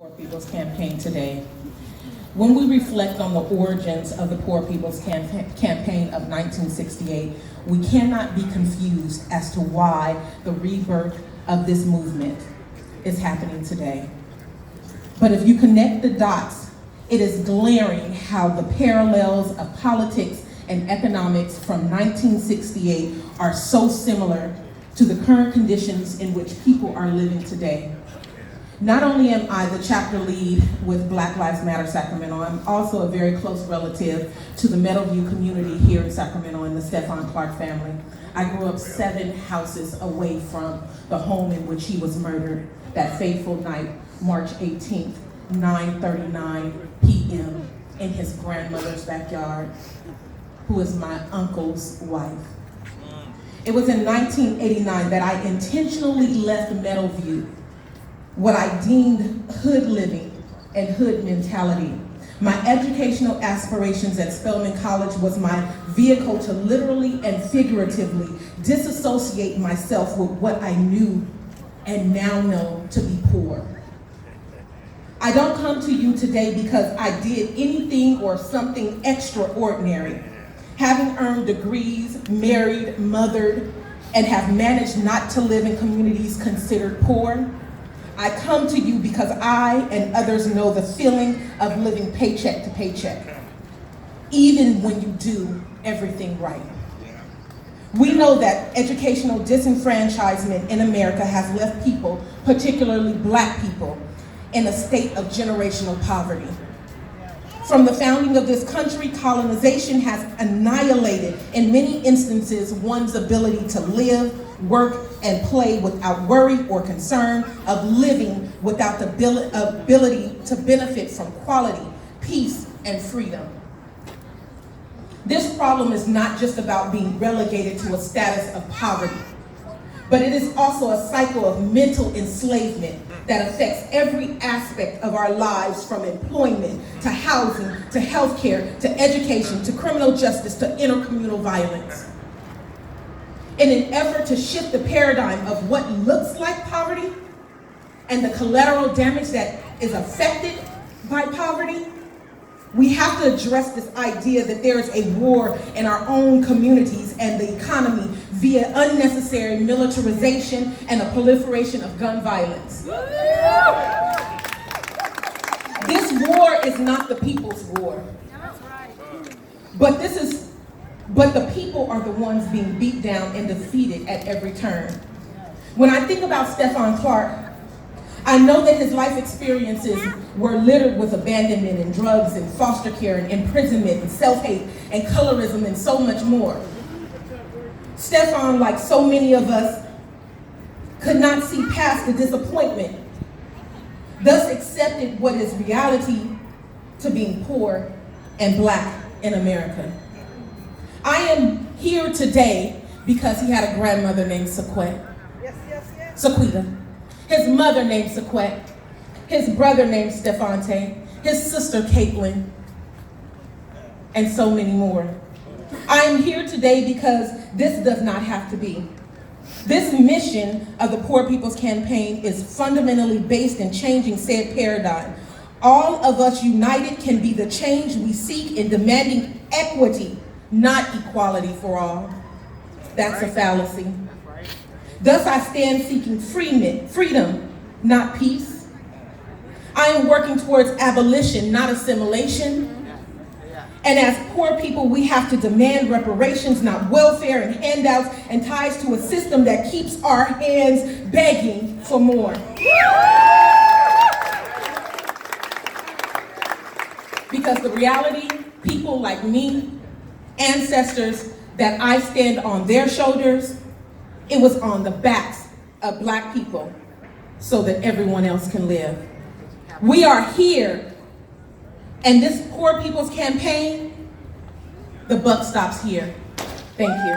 Poor People's Campaign today. When we reflect on the origins of the Poor People's Campaign of 1968, we cannot be confused as to why the rebirth of this movement is happening today. But if you connect the dots, it is glaring how the parallels of politics and economics from 1968 are so similar to the current conditions in which people are living today. Not only am I the chapter lead with Black Lives Matter Sacramento, I'm also a very close relative to the Meadowview community here in Sacramento and the Stephon Clark family. I grew up 7 houses away from the home in which he was murdered that fateful night, March 18th, 9:39 p.m. in his grandmother's backyard, who is my uncle's wife. It was in 1989 that I intentionally left Meadowview, what I deemed hood living and hood mentality. My educational aspirations at Spelman College was my vehicle to literally and figuratively disassociate myself with what I knew and now know to be poor. I don't come to you today because I did anything or something extraordinary. Having earned degrees, married, mothered, and have managed not to live in communities considered poor, I come to you because I and others know the feeling of living paycheck to paycheck, even when you do everything right. We know that educational disenfranchisement in America has left people, particularly Black people, in a state of generational poverty. From the founding of this country, colonization has annihilated, in many instances, one's ability to live, work, and play without worry or concern of living without the ability to benefit from quality, peace, and freedom. This problem is not just about being relegated to a status of poverty, but it is also a cycle of mental enslavement that affects every aspect of our lives, from employment, to housing, to healthcare, to education, to criminal justice, to intercommunal violence. In an effort to shift the paradigm of what looks like poverty and the collateral damage that is affected by poverty, we have to address this idea that there is a war in our own communities and the economy via unnecessary militarization and a proliferation of gun violence. This war is not the people's war. But the people are the ones being beat down and defeated at every turn. When I think about Stephon Clark, I know that his life experiences were littered with abandonment and drugs and foster care and imprisonment and self-hate and colorism and so much more. Stephon, like so many of us, could not see past the disappointment, thus accepted what is reality to being poor and Black in America. I am here today because he had a grandmother named Sequita, his mother named Sequette, his brother named Stephante, his sister Caitlin, and so many more. I am here today because this does not have to be. This mission of the Poor People's Campaign is fundamentally based in changing said paradigm. All of us united can be the change we seek in demanding equity, not equality for all. That's a fallacy. Thus I stand seeking freedom, not peace. I am working towards abolition, not assimilation. And as poor people, we have to demand reparations, not welfare and handouts and ties to a system that keeps our hands begging for more. Because the reality, people like me, ancestors that I stand on their shoulders, it was on the backs of Black people so that everyone else can live. We are here, and this Poor People's Campaign, the buck stops here. Thank you.